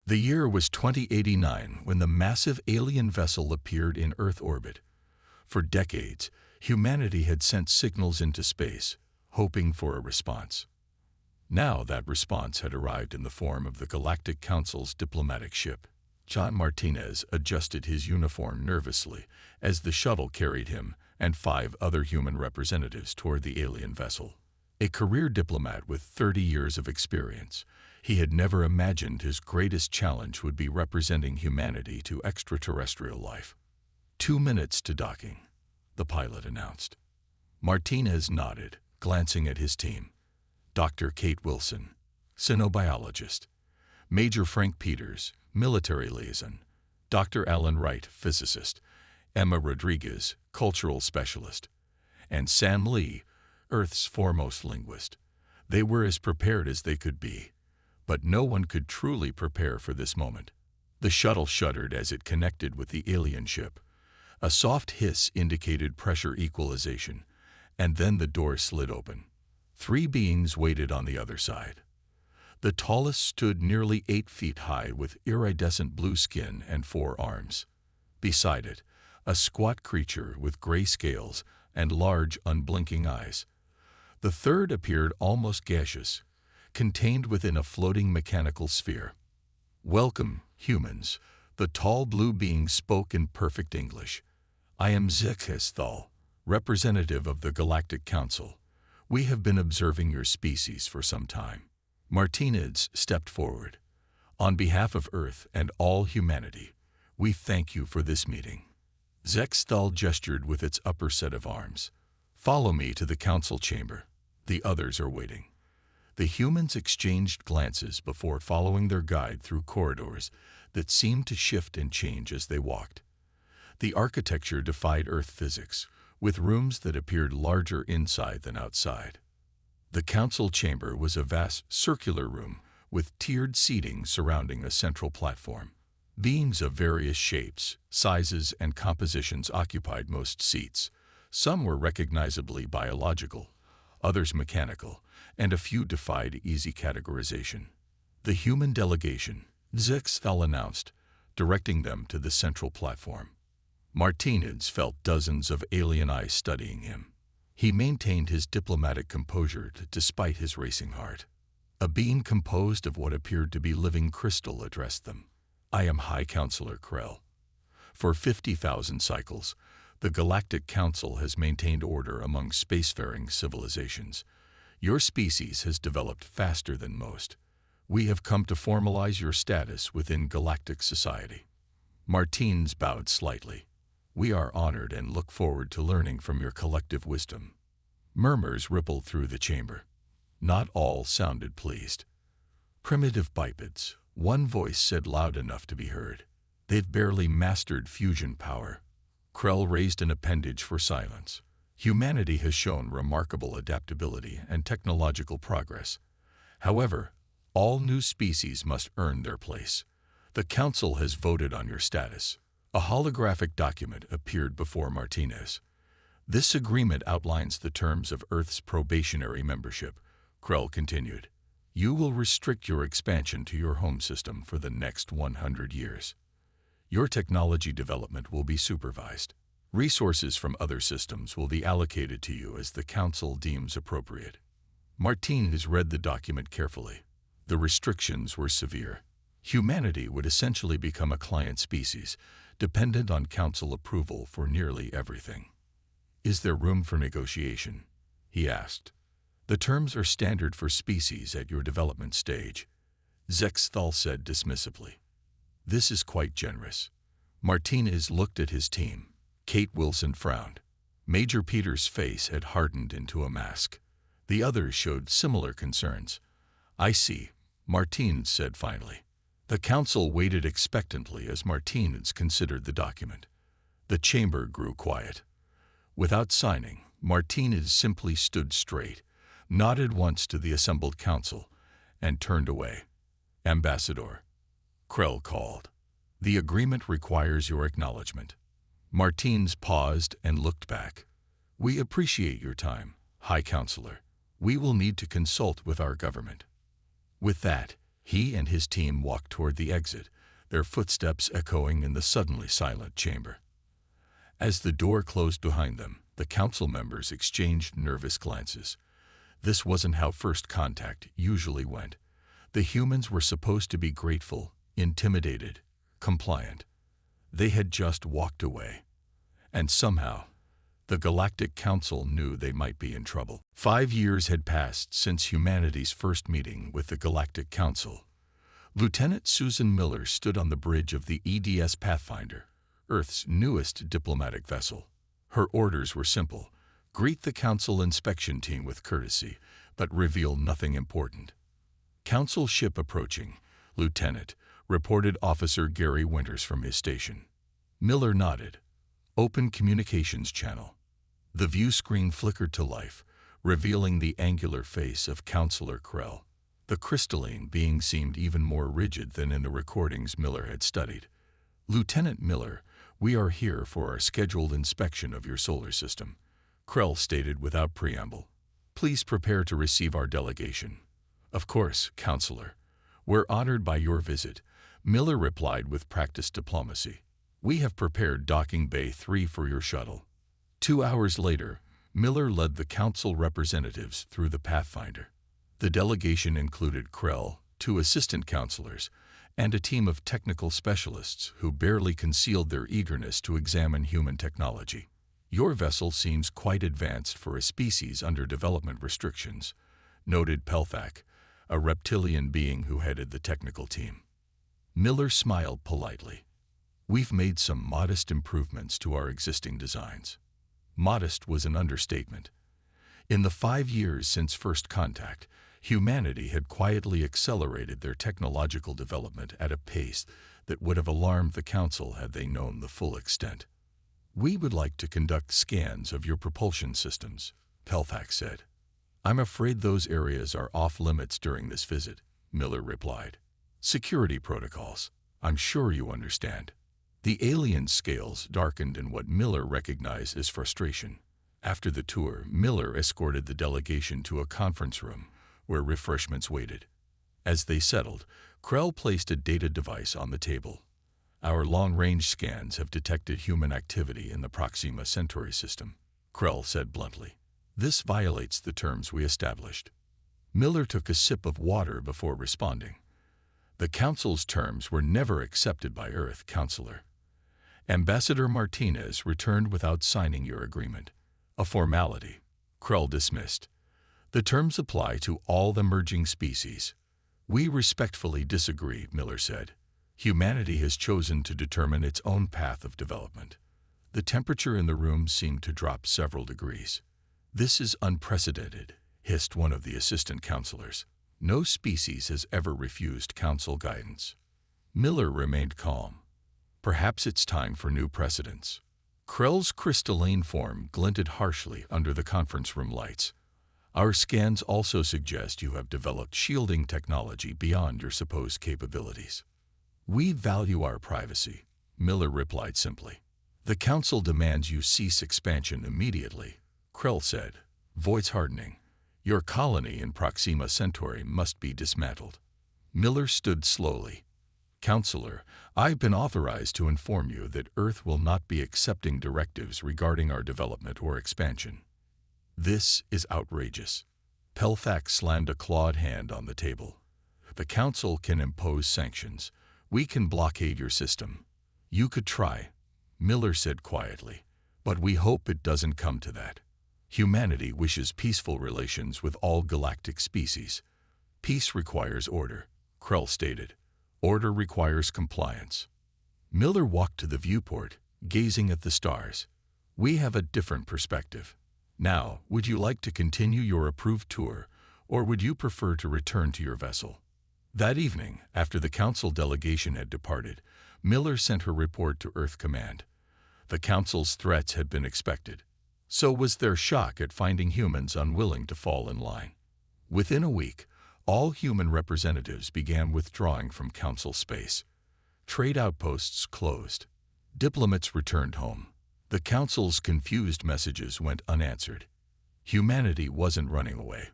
The year was 2089 when the massive alien vessel appeared in Earth orbit. For decades, humanity had sent signals into space, hoping for a response. Now that response had arrived in the form of the Galactic Council's diplomatic ship. John Martinez adjusted his uniform nervously as the shuttle carried him and 5 other human representatives toward the alien vessel. A career diplomat with 30 years of experience, he had never imagined his greatest challenge would be representing humanity to extraterrestrial life. 2 minutes to docking, the pilot announced. Martinez nodded, glancing at his team. Dr. Kate Wilson, cynobiologist. Major Frank Peters, military liaison. Dr. Alan Wright, physicist. Emma Rodriguez, cultural specialist. And Sam Lee, Earth's foremost linguist. They were as prepared as they could be. But no one could truly prepare for this moment. The shuttle shuddered as it connected with the alien ship. A soft hiss indicated pressure equalization, and then the door slid open. 3 beings waited on the other side. The tallest stood nearly 8 feet high with iridescent blue skin and 4 arms. Beside it, a squat creature with gray scales and large, unblinking eyes. The third appeared almost gaseous, contained within a floating mechanical sphere. "Welcome, humans," the tall blue being spoke in perfect English. "I am Zekesthal, representative of the Galactic Council. We have been observing your species for some time." Martinez stepped forward. "On behalf of Earth and all humanity, we thank you for this meeting." Zekesthal gestured with its upper set of arms. "Follow me to the council chamber. The others are waiting." The humans exchanged glances before following their guide through corridors that seemed to shift and change as they walked. The architecture defied Earth physics, with rooms that appeared larger inside than outside. The council chamber was a vast circular room with tiered seating surrounding a central platform. Beings of various shapes, sizes, and compositions occupied most seats. Some were recognizably biological, others mechanical, and a few defied easy categorization. "The human delegation," Zekesthal announced, directing them to the central platform. Martinez felt dozens of alien eyes studying him. He maintained his diplomatic composure despite his racing heart. A being composed of what appeared to be living crystal addressed them. "I am High Counselor Krell. For 50,000 cycles, the Galactic Council has maintained order among spacefaring civilizations. Your species has developed faster than most. We have come to formalize your status within galactic society." Martinez bowed slightly. "We are honored and look forward to learning from your collective wisdom." Murmurs rippled through the chamber. Not all sounded pleased. "Primitive bipeds," one voice said loud enough to be heard. "They've barely mastered fusion power." Krell raised an appendage for silence. "Humanity has shown remarkable adaptability and technological progress. However, all new species must earn their place. The Council has voted on your status." A holographic document appeared before Martinez. "This agreement outlines the terms of Earth's probationary membership," Krell continued. "You will restrict your expansion to your home system for the next 100 years. Your technology development will be supervised. Resources from other systems will be allocated to you as the Council deems appropriate." Martinez read the document carefully. The restrictions were severe. Humanity would essentially become a client species, dependent on Council approval for nearly everything. "Is there room for negotiation?" he asked. "The terms are standard for species at your development stage," Zekesthal said dismissively. "This is quite generous." Martinez looked at his team. Kate Wilson frowned. Major Peters' face had hardened into a mask. The others showed similar concerns. "I see," Martinez said finally. The Council waited expectantly as Martinez considered the document. The chamber grew quiet. Without signing, Martinez simply stood straight, nodded once to the assembled Council, and turned away. "Ambassador," Krell called. "The agreement requires your acknowledgement." Martinez paused and looked back. "We appreciate your time, High Counselor. We will need to consult with our government." With that, He and his team walked toward the exit, their footsteps echoing in the suddenly silent chamber. As the door closed behind them, the council members exchanged nervous glances. This wasn't how first contact usually went. The humans were supposed to be grateful, intimidated, compliant. They had just walked away. And somehow, the Galactic Council knew they might be in trouble. 5 years had passed since humanity's first meeting with the Galactic Council. Lieutenant Susan Miller stood on the bridge of the EDS Pathfinder, Earth's newest diplomatic vessel. Her orders were simple: greet the Council inspection team with courtesy, but reveal nothing important. Council ship approaching, Lieutenant, reported Officer Gary Winters from his station. Miller nodded. Open communications channel. The view screen flickered to life, revealing the angular face of Counselor Krell. The crystalline being seemed even more rigid than in the recordings Miller had studied. Lieutenant Miller, we are here for our scheduled inspection of your solar system, Krell stated without preamble. Please prepare to receive our delegation. Of course, Counselor. We're honored by your visit, Miller replied with practiced diplomacy. We have prepared Docking Bay 3 for your shuttle. 2 hours later, Miller led the Council representatives through the Pathfinder. The delegation included Krell, 2 assistant counselors, and a team of technical specialists who barely concealed their eagerness to examine human technology. Your vessel seems quite advanced for a species under development restrictions, noted Pelthak, a reptilian being who headed the technical team. Miller smiled politely. We've made some modest improvements to our existing designs. Modest was an understatement. In the 5 years since first contact, humanity had quietly accelerated their technological development at a pace that would have alarmed the Council had they known the full extent. We would like to conduct scans of your propulsion systems, Pelthak said. I'm afraid those areas are off limits during this visit, Miller replied. Security protocols. I'm sure you understand. The alien's scales darkened in what Miller recognized as frustration. After the tour, Miller escorted the delegation to a conference room where refreshments waited. As they settled, Krell placed a data device on the table. Our long-range scans have detected human activity in the Proxima Centauri system, Krell said bluntly. This violates the terms we established. Miller took a sip of water before responding. The Council's terms were never accepted by Earth, Counselor. Ambassador Martinez returned without signing your agreement. A formality, Krell dismissed. The terms apply to all the merging species. We respectfully disagree, Miller said. Humanity has chosen to determine its own path of development. The temperature in the room seemed to drop several degrees. This is unprecedented, hissed one of the assistant counselors. No species has ever refused council guidance. Miller remained calm. Perhaps it's time for new precedents. Krell's crystalline form glinted harshly under the conference room lights. Our scans also suggest you have developed shielding technology beyond your supposed capabilities. We value our privacy, Miller replied simply. The Council demands you cease expansion immediately, Krell said, voice hardening. Your colony in Proxima Centauri must be dismantled. Miller stood slowly. Counselor, I've been authorized to inform you that Earth will not be accepting directives regarding our development or expansion. This is outrageous. Pelthak slammed a clawed hand on the table. The Council can impose sanctions. We can blockade your system. You could try, Miller said quietly, but we hope it doesn't come to that. Humanity wishes peaceful relations with all galactic species. Peace requires order, Krell stated. Order requires compliance. Miller walked to the viewport, gazing at the stars. We have a different perspective. Now, would you like to continue your approved tour, or would you prefer to return to your vessel? That evening, after the Council delegation had departed, Miller sent her report to Earth Command. The Council's threats had been expected. So was their shock at finding humans unwilling to fall in line. Within a week, all human representatives began withdrawing from Council space. Trade outposts closed. Diplomats returned home. The Council's confused messages went unanswered. Humanity wasn't running away.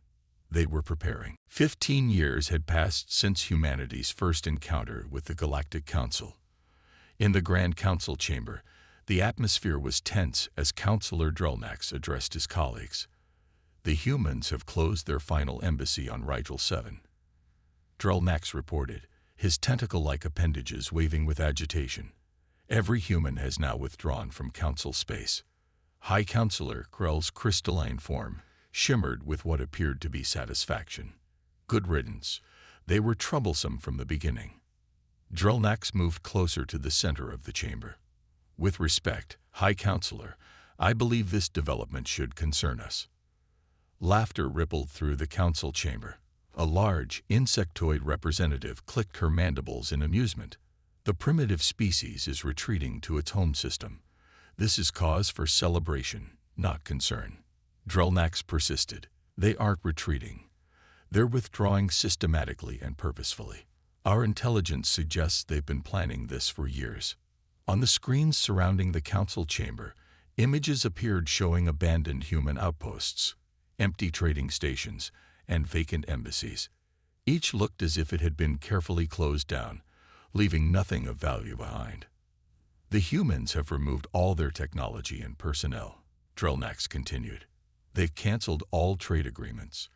they were preparing. 15 years had passed since humanity's first encounter with the Galactic Council. In the Grand Council chamber, the atmosphere was tense as Councillor Drelnax addressed his colleagues. The humans have closed their final embassy on Rigel 7. Drelnax reported, his tentacle-like appendages waving with agitation. Every human has now withdrawn from Council space. High Councillor Krell's crystalline form shimmered with what appeared to be satisfaction. Good riddance. They were troublesome from the beginning. Drelnax moved closer to the center of the chamber. With respect, High Councillor, I believe this development should concern us. Laughter rippled through the council chamber. A large, insectoid representative clicked her mandibles in amusement. The primitive species is retreating to its home system. This is cause for celebration, not concern. Drelnax persisted. They aren't retreating. They're withdrawing systematically and purposefully. Our intelligence suggests they've been planning this for years. On the screens surrounding the council chamber, images appeared showing abandoned human outposts, empty trading stations, and vacant embassies. Each looked as if it had been carefully closed down, leaving nothing of value behind. The humans have removed all their technology and personnel, Drelnax continued. They've canceled all trade agreements.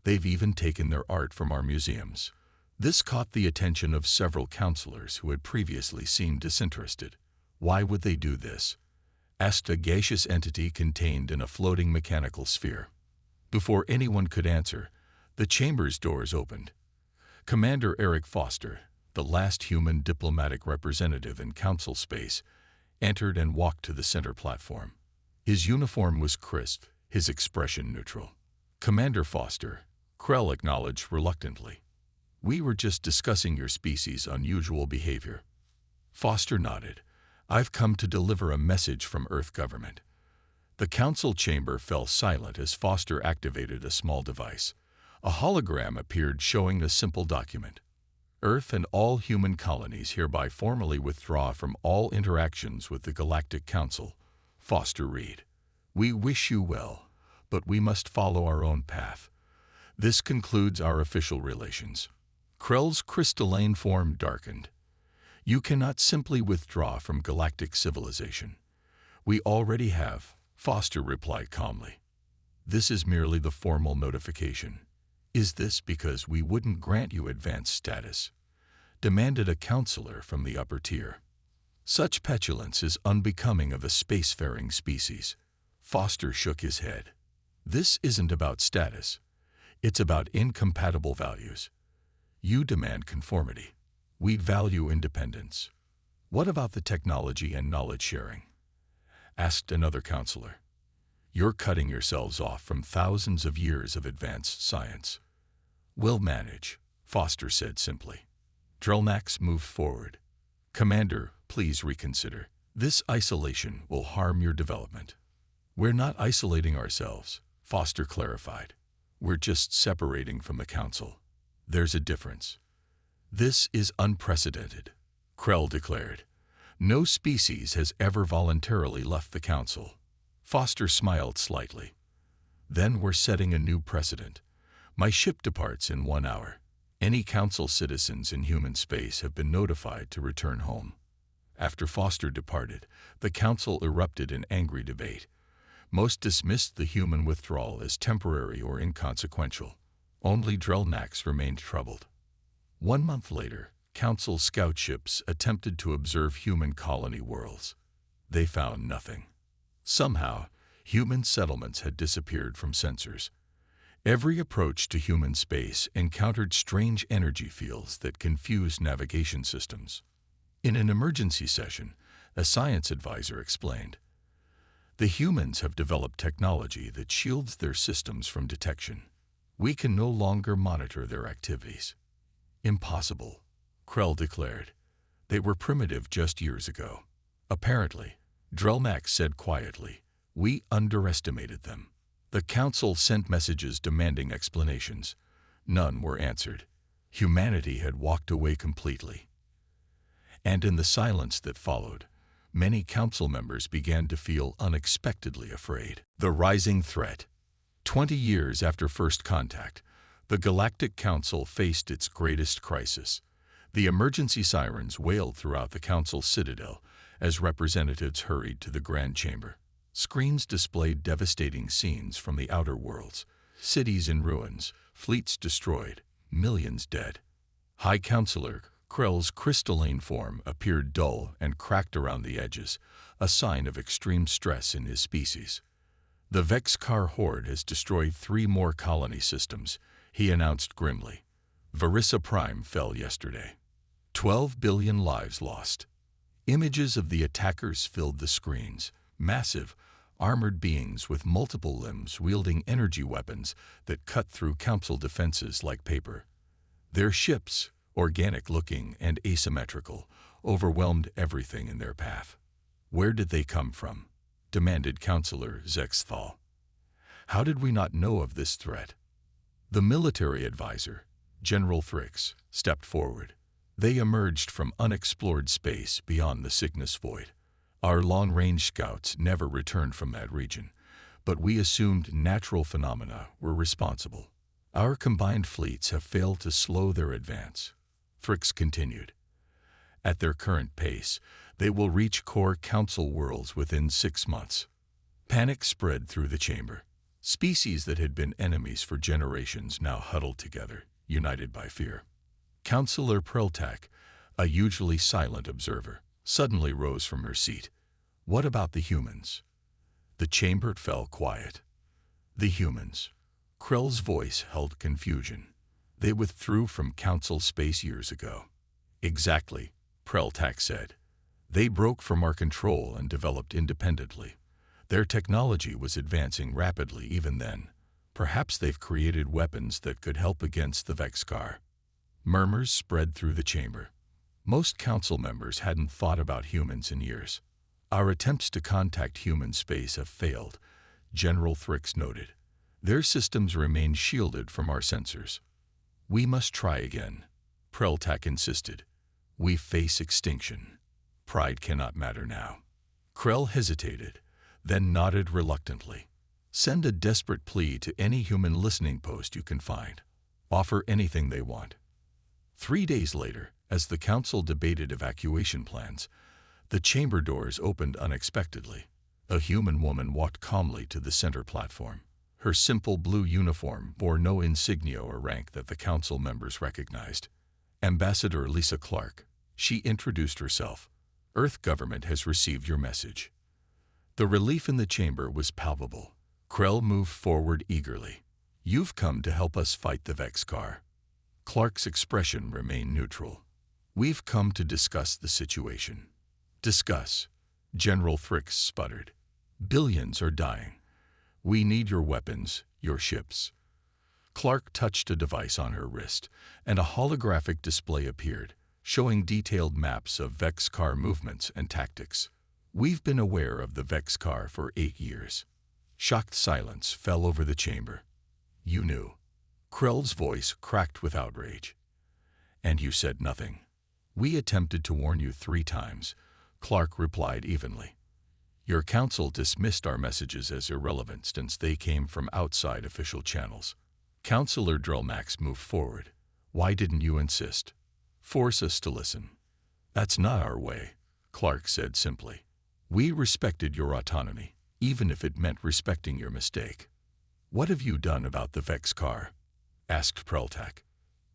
They've even taken their art from our museums. This caught the attention of several councillors who had previously seemed disinterested. Why would they do this? Asked a gaseous entity contained in a floating mechanical sphere. Before anyone could answer, the chamber's doors opened. Commander Eric Foster, the last human diplomatic representative in council space, entered and walked to the center platform. His uniform was crisp, his expression neutral. Commander Foster, Krell acknowledged reluctantly. We were just discussing your species' unusual behavior. Foster nodded. I've come to deliver a message from Earth government. The council chamber fell silent as Foster activated a small device. A hologram appeared showing a simple document. Earth and all human colonies hereby formally withdraw from all interactions with the Galactic Council. Foster read. We wish you well, but we must follow our own path. This concludes our official relations. Krell's crystalline form darkened. You cannot simply withdraw from galactic civilization. We already have, Foster replied calmly. This is merely the formal notification. Is this because we wouldn't grant you advanced status? Demanded a councillor from the upper tier. Such petulance is unbecoming of a spacefaring species. Foster shook his head. This isn't about status. It's about incompatible values. You demand conformity. We value independence. What about the technology and knowledge sharing? Asked another councillor. You're cutting yourselves off from thousands of years of advanced science. We'll manage, Foster said simply. Drelnax moved forward. Commander, please reconsider. This isolation will harm your development. We're not isolating ourselves, Foster clarified. We're just separating from the council. There's a difference. This is unprecedented, Krell declared. No species has ever voluntarily left the council. Foster smiled slightly. Then we're setting a new precedent. My ship departs in 1 hour. Any council citizens in human space have been notified to return home. After Foster departed, the council erupted in angry debate. Most dismissed the human withdrawal as temporary or inconsequential. Only Drelnax remained troubled. 1 month later, council scout ships attempted to observe human colony worlds. They found nothing. Somehow, human settlements had disappeared from sensors. Every approach to human space encountered strange energy fields that confused navigation systems. In an emergency session, a science advisor explained, the humans have developed technology that shields their systems from detection. We can no longer monitor their activities. Impossible, Krell declared. They were primitive just years ago. Apparently, Drelnax said quietly, we underestimated them. The council sent messages demanding explanations. None were answered. Humanity had walked away completely. And in the silence that followed, many council members began to feel unexpectedly afraid. The rising threat. 20 years after first contact, The Galactic Council faced its greatest crisis. The emergency sirens wailed throughout the Council citadel as representatives hurried to the Grand Chamber. Screens displayed devastating scenes from the outer worlds, cities in ruins, fleets destroyed, millions dead. High Counselor Krell's crystalline form appeared dull and cracked around the edges, a sign of extreme stress in his species. The Vexcar horde has destroyed 3 more colony systems, he announced grimly. Varissa Prime fell yesterday. 12 billion lives lost. Images of the attackers filled the screens, massive, armored beings with multiple limbs wielding energy weapons that cut through Council defenses like paper. Their ships, organic-looking and asymmetrical, overwhelmed everything in their path. Where did they come from? Demanded Counselor Zexthal. How did we not know of this threat? The military advisor, General Thrix, stepped forward. They emerged from unexplored space beyond the Cygnus Void. Our long-range scouts never returned from that region, but we assumed natural phenomena were responsible. Our combined fleets have failed to slow their advance. Thrix continued. At their current pace, they will reach core Council worlds within 6 months. Panic spread through the chamber. Species that had been enemies for generations now huddled together, united by fear. Counselor Preltak, a usually silent observer, suddenly rose from her seat. What about the humans? The chamber fell quiet. The humans. Krell's voice held confusion. They withdrew from Council space years ago. Exactly, Preltak said. They broke from our control and developed independently. Their technology was advancing rapidly even then. Perhaps they've created weapons that could help against the Vexcar. Murmurs spread through the chamber. Most Council members hadn't thought about humans in years. Our attempts to contact human space have failed, General Thrix noted. Their systems remain shielded from our sensors. We must try again, Preltak insisted. We face extinction. Pride cannot matter now. Krell hesitated, then nodded reluctantly. Send a desperate plea to any human listening post you can find. Offer anything they want. 3 days later, as the Council debated evacuation plans, the chamber doors opened unexpectedly. A human woman walked calmly to the center platform. Her simple blue uniform bore no insignia or rank that the Council members recognized. Ambassador Lisa Clark, she introduced herself. Earth government has received your message. The relief in the chamber was palpable. Krell moved forward eagerly. You've come to help us fight the Vexcar. Clark's expression remained neutral. We've come to discuss the situation. Discuss, General Thrix sputtered. Billions are dying. We need your weapons, your ships. Clark touched a device on her wrist, and a holographic display appeared, showing detailed maps of Vexcar movements and tactics. We've been aware of the Vexcar for 8 years. Shocked silence fell over the chamber. You knew. Krell's voice cracked with outrage. And you said nothing. We attempted to warn you 3 times, Clark replied evenly. Your council dismissed our messages as irrelevant since they came from outside official channels. Counselor Drelmax moved forward. Why didn't you insist? Force us to listen. That's not our way, Clark said simply. We respected your autonomy, even if it meant respecting your mistake. What have you done about the Vexcar? Asked Preltak.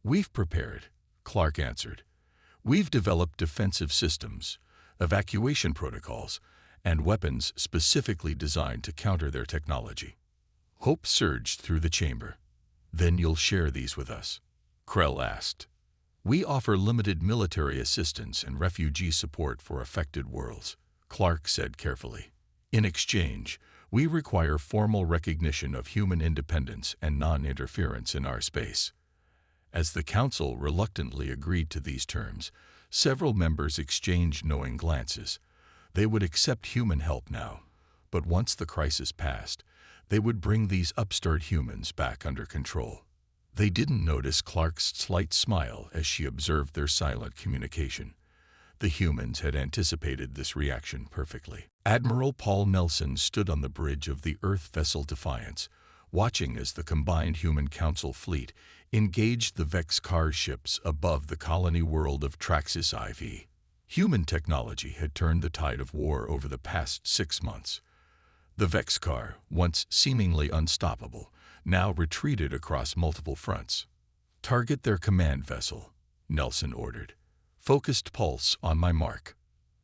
We've prepared, Clark answered. We've developed defensive systems, evacuation protocols, and weapons specifically designed to counter their technology. Hope surged through the chamber. Then you'll share these with us? Krell asked. We offer limited military assistance and refugee support for affected worlds, Clark said carefully. In exchange, we require formal recognition of human independence and non-interference in our space. As the Council reluctantly agreed to these terms, several members exchanged knowing glances. They would accept human help now, but once the crisis passed, they would bring these upstart humans back under control. They didn't notice Clark's slight smile as she observed their silent communication. The humans had anticipated this reaction perfectly. Admiral Paul Nelson stood on the bridge of the Earth vessel Defiance, watching as the combined Human Council fleet engaged the Vex-Car ships above the colony world of Traxxas IV. Human technology had turned the tide of war over the past 6 months. The Vex-Car, once seemingly unstoppable, now retreated across multiple fronts. "Target their command vessel," Nelson ordered. "Focused pulse on my mark."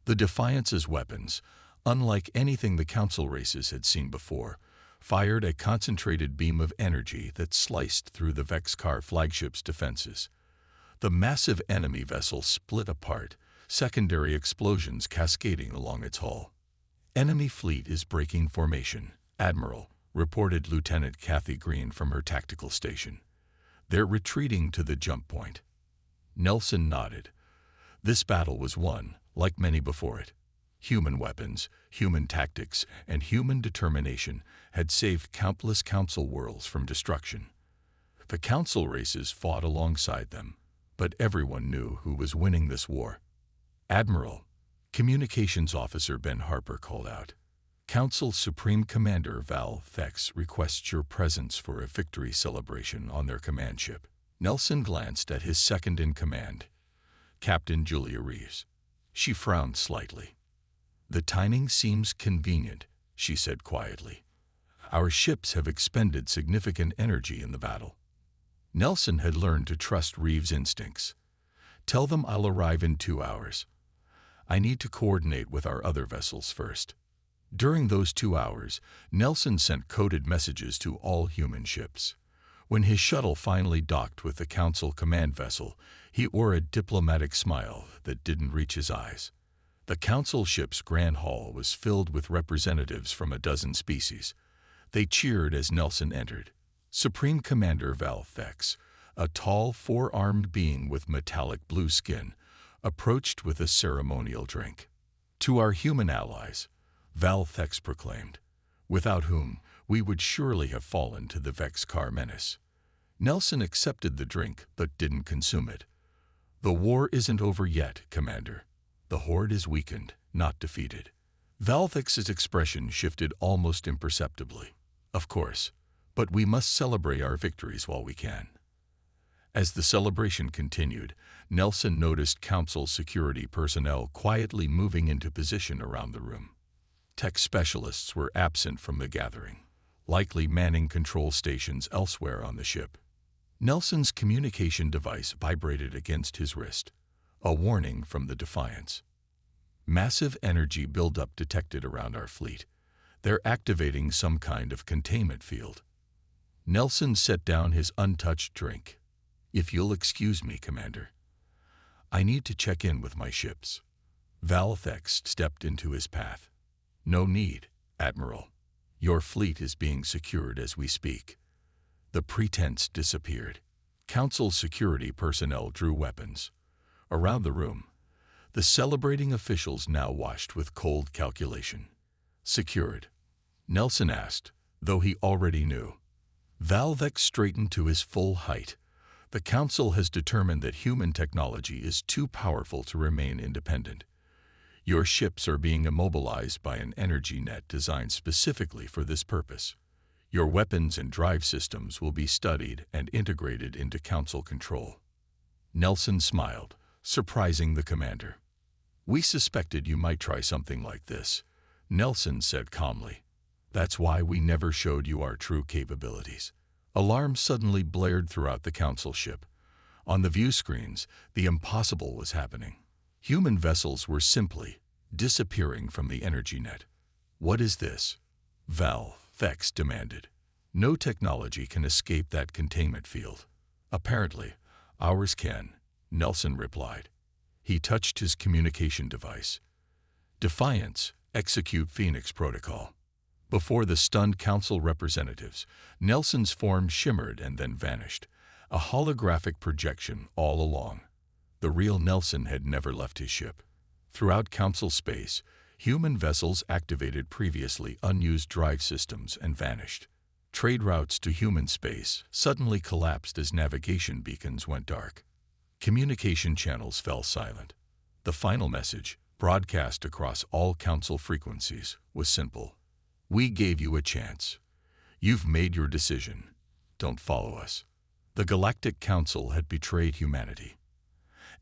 The Defiance's weapons, unlike anything the Council races had seen before, fired a concentrated beam of energy that sliced through the Vex-Car flagship's defenses. The massive enemy vessel split apart, secondary explosions cascading along its hull. "Enemy fleet is breaking formation, Admiral," reported Lieutenant Kathy Green from her tactical station. "They're retreating to the jump point." Nelson nodded. This battle was won, like many before it. Human weapons, human tactics, and human determination had saved countless Council worlds from destruction. The Council races fought alongside them, but everyone knew who was winning this war. "Admiral," Communications Officer Ben Harper called out. "Council Supreme Commander Val Thex requests your presence for a victory celebration on their command ship." Nelson glanced at his second-in-command, Captain Julia Reeves. She frowned slightly. "The timing seems convenient," she said quietly. "Our ships have expended significant energy in the battle." Nelson had learned to trust Reeves' instincts. "Tell them I'll arrive in 2 hours. I need to coordinate with our other vessels first." During those 2 hours, Nelson sent coded messages to all human ships. When his shuttle finally docked with the Council command vessel, he wore a diplomatic smile that didn't reach his eyes. The Council ship's Grand Hall was filled with representatives from a dozen species. They cheered as Nelson entered. Supreme Commander Val Thex, a tall, 4-armed being with metallic blue skin, approached with a ceremonial drink. "To our human allies," Val Thex proclaimed, "without whom we would surely have fallen to the Vex-Car menace." Nelson accepted the drink but didn't consume it. "The war isn't over yet, Commander. The Horde is weakened, not defeated." Val Thex's expression shifted almost imperceptibly. "Of course, but we must celebrate our victories while we can." As the celebration continued, Nelson noticed Council security personnel quietly moving into position around the room. Tech specialists were absent from the gathering, likely manning control stations elsewhere on the ship. Nelson's communication device vibrated against his wrist, a warning from the Defiance. "Massive energy buildup detected around our fleet. They're activating some kind of containment field." Nelson set down his untouched drink. "If you'll excuse me, Commander. I need to check in with my ships." Val Thex stepped into his path. "No need, Admiral. Your fleet is being secured as we speak." The pretense disappeared. Council security personnel drew weapons. Around the room, the celebrating officials now watched with cold calculation. "Secured?" Nelson asked, though he already knew. Val Thex straightened to his full height. "The Council has determined that human technology is too powerful to remain independent. Your ships are being immobilized by an energy net designed specifically for this purpose. Your weapons and drive systems will be studied and integrated into Council control." Nelson smiled, surprising the commander. "We suspected you might try something like this," Nelson said calmly. "That's why we never showed you our true capabilities." Alarms suddenly blared throughout the Council ship. On the view screens, the impossible was happening. Human vessels were simply disappearing from the energy net. "What is this?" Val Thex demanded. "No technology can escape that containment field." "Apparently, ours can," Nelson replied. He touched his communication device. "Defiance, execute Phoenix Protocol." Before the stunned Council representatives, Nelson's form shimmered and then vanished, a holographic projection all along. The real Nelson had never left his ship. Throughout Council space, human vessels activated previously unused drive systems and vanished. Trade routes to human space suddenly collapsed as navigation beacons went dark. Communication channels fell silent. The final message, broadcast across all Council frequencies, was simple. "We gave you a chance. You've made your decision. Don't follow us." The Galactic Council had betrayed humanity,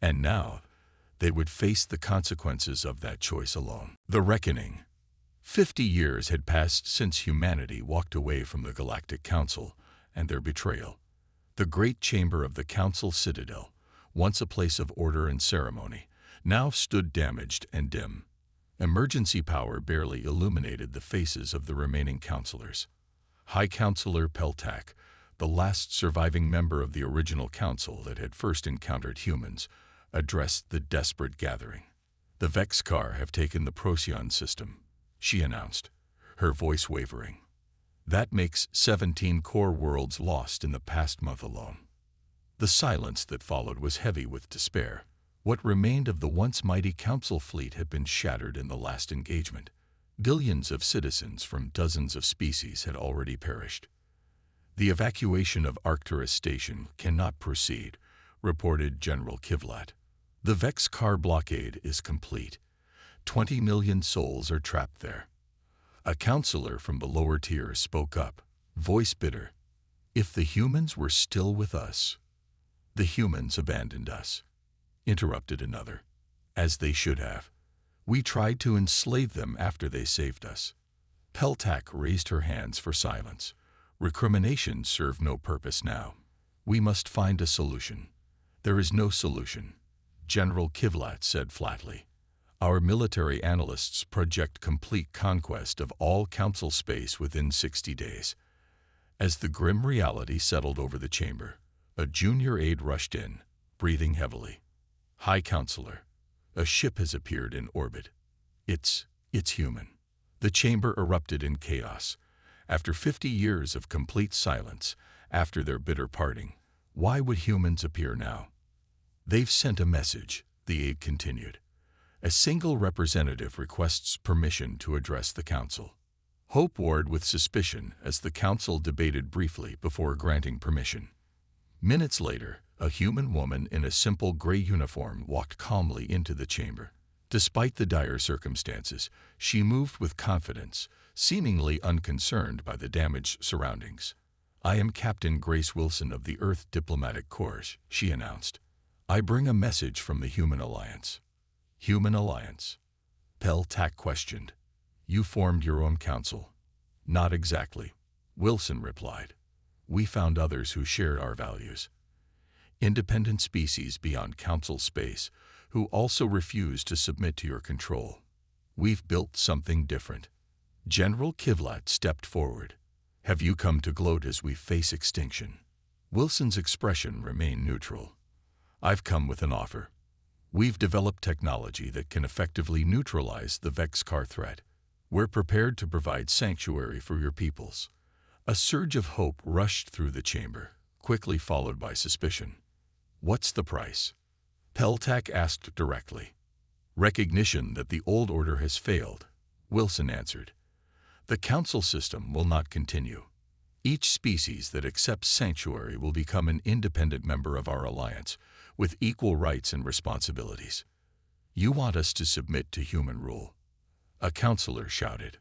and now they would face the consequences of that choice alone. The Reckoning. 50 years had passed since humanity walked away from the Galactic Council and their betrayal. The great chamber of the Council Citadel, once a place of order and ceremony, now stood damaged and dim. Emergency power barely illuminated the faces of the remaining counselors. High Counselor Peltak, the last surviving member of the original council that had first encountered humans, addressed the desperate gathering. "The Vexkar have taken the Procyon system," she announced, her voice wavering. "That makes 17 core worlds lost in the past month alone." The silence that followed was heavy with despair. What remained of the once mighty council fleet had been shattered in the last engagement. Billions of citizens from dozens of species had already perished. "The evacuation of Arcturus Station cannot proceed," reported General Kivlat. "The Vexkar blockade is complete. 20 million souls are trapped there." A counselor from the lower tiers spoke up, voice bitter. "If the humans were still with us." "The humans abandoned us," interrupted another. "As they should have. We tried to enslave them after they saved us." Peltak raised her hands for silence. Recriminations serve no purpose now. "We must find a solution." "There is no solution," General Kivlat said flatly. "Our military analysts project complete conquest of all council space within 60 days. As the grim reality settled over the chamber, a junior aide rushed in, breathing heavily. "High Counselor, a ship has appeared in orbit. It's human." The chamber erupted in chaos. After 50 years of complete silence, after their bitter parting, why would humans appear now? "They've sent a message," the aide continued. "A single representative requests permission to address the council." Hope warred with suspicion as the council debated briefly before granting permission. Minutes later, a human woman in a simple gray uniform walked calmly into the chamber. Despite the dire circumstances, she moved with confidence, seemingly unconcerned by the damaged surroundings. "I am Captain Grace Wilson of the Earth Diplomatic Corps," she announced. "I bring a message from the Human Alliance." "Human Alliance?" Peltak questioned. "You formed your own council." "Not exactly," Wilson replied. "We found others who shared our values. Independent species beyond council space who also refuse to submit to your control. We've built something different." General Kivlat stepped forward. "Have you come to gloat as we face extinction?" Wilson's expression remained neutral. "I've come with an offer. We've developed technology that can effectively neutralize the Vexkar threat. We're prepared to provide sanctuary for your peoples." A surge of hope rushed through the chamber, quickly followed by suspicion. "What's the price?" Peltak asked directly. "Recognition that the old order has failed," Wilson answered. "The council system will not continue. Each species that accepts sanctuary will become an independent member of our alliance, with equal rights and responsibilities." "You want us to submit to human rule?" a counselor shouted.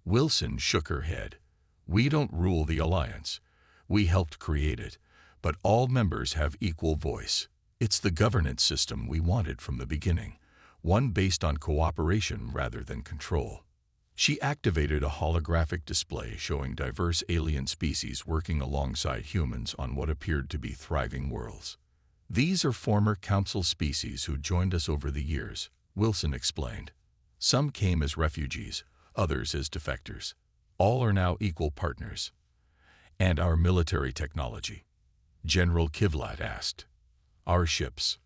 Wilson shook her head. "We don't rule the alliance. We helped create it, but all members have equal voice. It's the governance system we wanted from the beginning, one based on cooperation rather than control." She activated a holographic display showing diverse alien species working alongside humans on what appeared to be thriving worlds. "These are former council species who joined us over the years," Wilson explained. "Some came as refugees, others as defectors. All are now equal partners." "And our military technology?" General Kivlat asked. "Our ships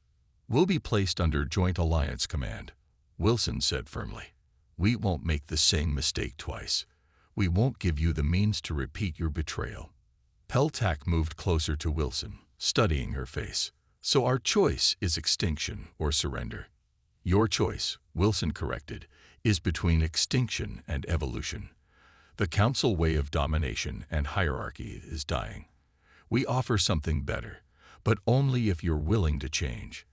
will be placed under Joint Alliance Command," Wilson said firmly. "We won't make the same mistake twice. We won't give you the means to repeat your betrayal." Peltak moved closer to Wilson, studying her face. "So our choice is extinction or surrender." "Your choice," Wilson corrected, "is between extinction and evolution. The council way of domination and hierarchy is dying. We offer something better, but only if you're willing to change."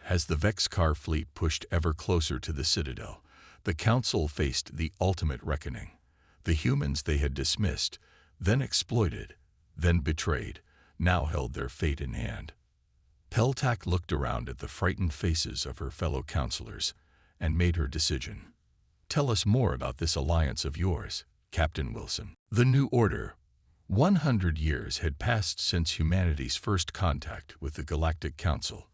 As the Vexkar fleet pushed ever closer to the Citadel, the council faced the ultimate reckoning. The humans they had dismissed, then exploited, then betrayed, now held their fate in hand. Peltac looked around at the frightened faces of her fellow counselors and made her decision. "Tell us more about this alliance of yours, Captain Wilson." The New Order. 100 years had passed since humanity's first contact with the Galactic Council.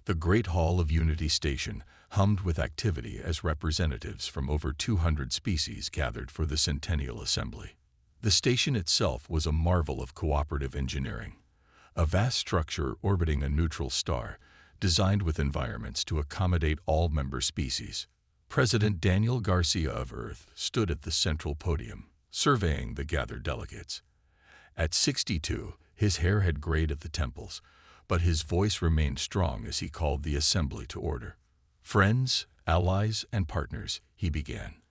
The Great Hall of Unity Station hummed with activity as representatives from over 200 species gathered for the Centennial Assembly. The station itself was a marvel of cooperative engineering, a vast structure orbiting a neutral star, designed with environments to accommodate all member species. President Daniel Garcia of Earth stood at the central podium, surveying the gathered delegates. At 62, his hair had grayed at the temples, but his voice remained strong as he called the assembly to order. "Friends, allies, and partners," he began.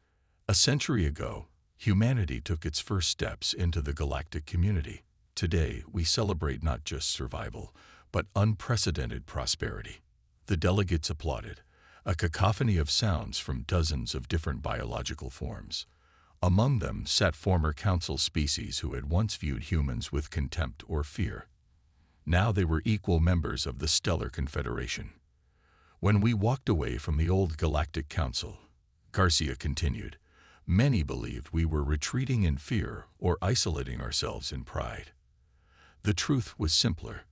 "A century ago, humanity took its first steps into the galactic community. Today, we celebrate not just survival, but unprecedented prosperity." The delegates applauded, a cacophony of sounds from dozens of different biological forms. Among them sat former council species who had once viewed humans with contempt or fear. Now they were equal members of the Stellar Confederation. "When we walked away from the old Galactic Council," Garcia continued, "many believed we were retreating in fear or isolating ourselves in pride. The truth was simpler.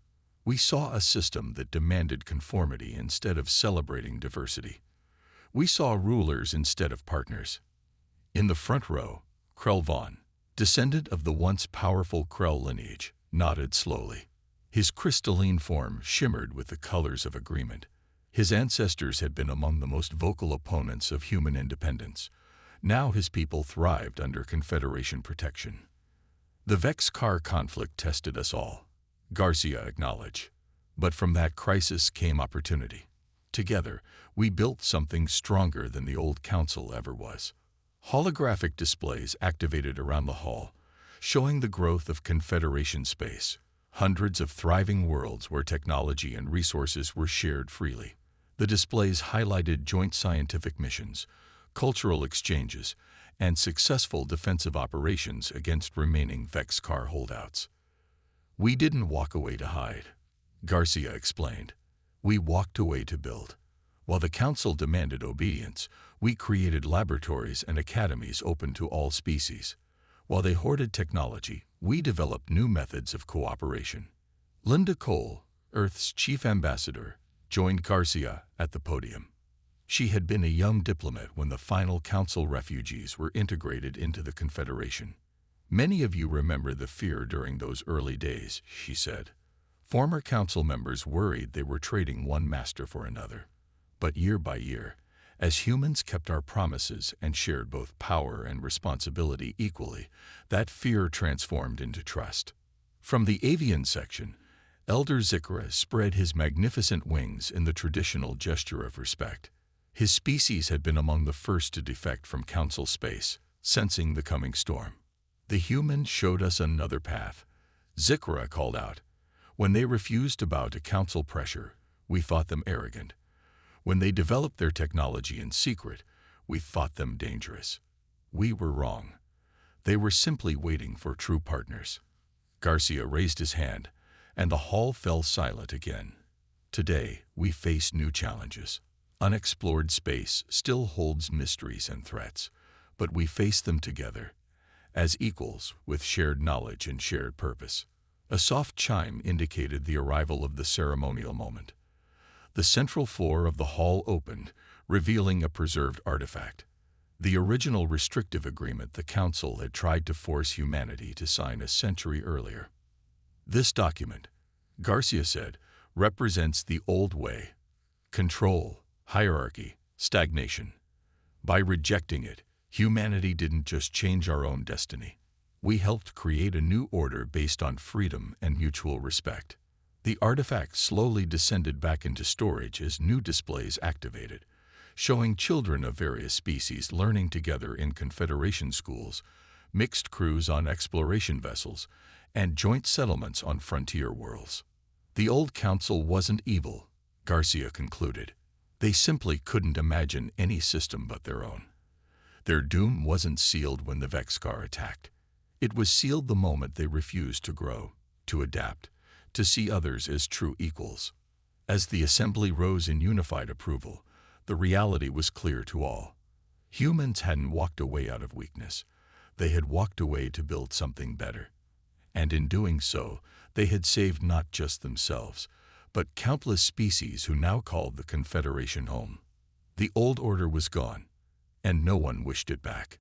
We saw a system that demanded conformity instead of celebrating diversity. We saw rulers instead of partners." In the front row, Krell Vaughn, descendant of the once powerful Krell lineage, nodded slowly. His crystalline form shimmered with the colors of agreement. His ancestors had been among the most vocal opponents of human independence. Now his people thrived under Confederation protection. "The Vex-Car conflict tested us all," Garcia acknowledged. "But from that crisis came opportunity. Together, we built something stronger than the old council ever was." Holographic displays activated around the hall, showing the growth of Confederation space, hundreds of thriving worlds where technology and resources were shared freely. The displays highlighted joint scientific missions, cultural exchanges, and successful defensive operations against remaining Vex-Car holdouts. "We didn't walk away to hide," Garcia explained. "We walked away to build. While the Council demanded obedience, we created laboratories and academies open to all species. While they hoarded technology, we developed new methods of cooperation." Linda Cole, Earth's chief ambassador, joined Garcia at the podium. She had been a young diplomat when the final Council refugees were integrated into the Confederation. "Many of you remember the fear during those early days," she said. "Former Council members worried they were trading one master for another. But year by year, as humans kept our promises and shared both power and responsibility equally, that fear transformed into trust." From the avian section, Elder Zikra spread his magnificent wings in the traditional gesture of respect. His species had been among the first to defect from Council space, sensing the coming storm. "The humans showed us another path," Zikra called out. "When they refused to bow to Council pressure, we thought them arrogant. When they developed their technology in secret, we thought them dangerous. We were wrong. They were simply waiting for true partners." Garcia raised his hand, and the hall fell silent again. "Today, we face new challenges. Unexplored space still holds mysteries and threats, but we face them together, as equals with shared knowledge and shared purpose." A soft chime indicated the arrival of the ceremonial moment. The central floor of the hall opened, revealing a preserved artifact. The original restrictive agreement the Council had tried to force humanity to sign a century earlier. "This document," Garcia said, "represents the old way. Control, hierarchy, stagnation. By rejecting it, humanity didn't just change our own destiny. We helped create a new order based on freedom and mutual respect." The artifact slowly descended back into storage as new displays activated, showing children of various species learning together in Confederation schools, mixed crews on exploration vessels, and joint settlements on frontier worlds. "The old Council wasn't evil," Garcia concluded. "They simply couldn't imagine any system but their own. Their doom wasn't sealed when the Vex-Car attacked. It was sealed the moment they refused to grow, to adapt, to see others as true equals. As the assembly rose in unified approval, the reality was clear to all. Humans hadn't walked away out of weakness. They had walked away to build something better. And in doing so, they had saved not just themselves, but countless species who now called the Confederation home. The old order was gone, and no one wished it back.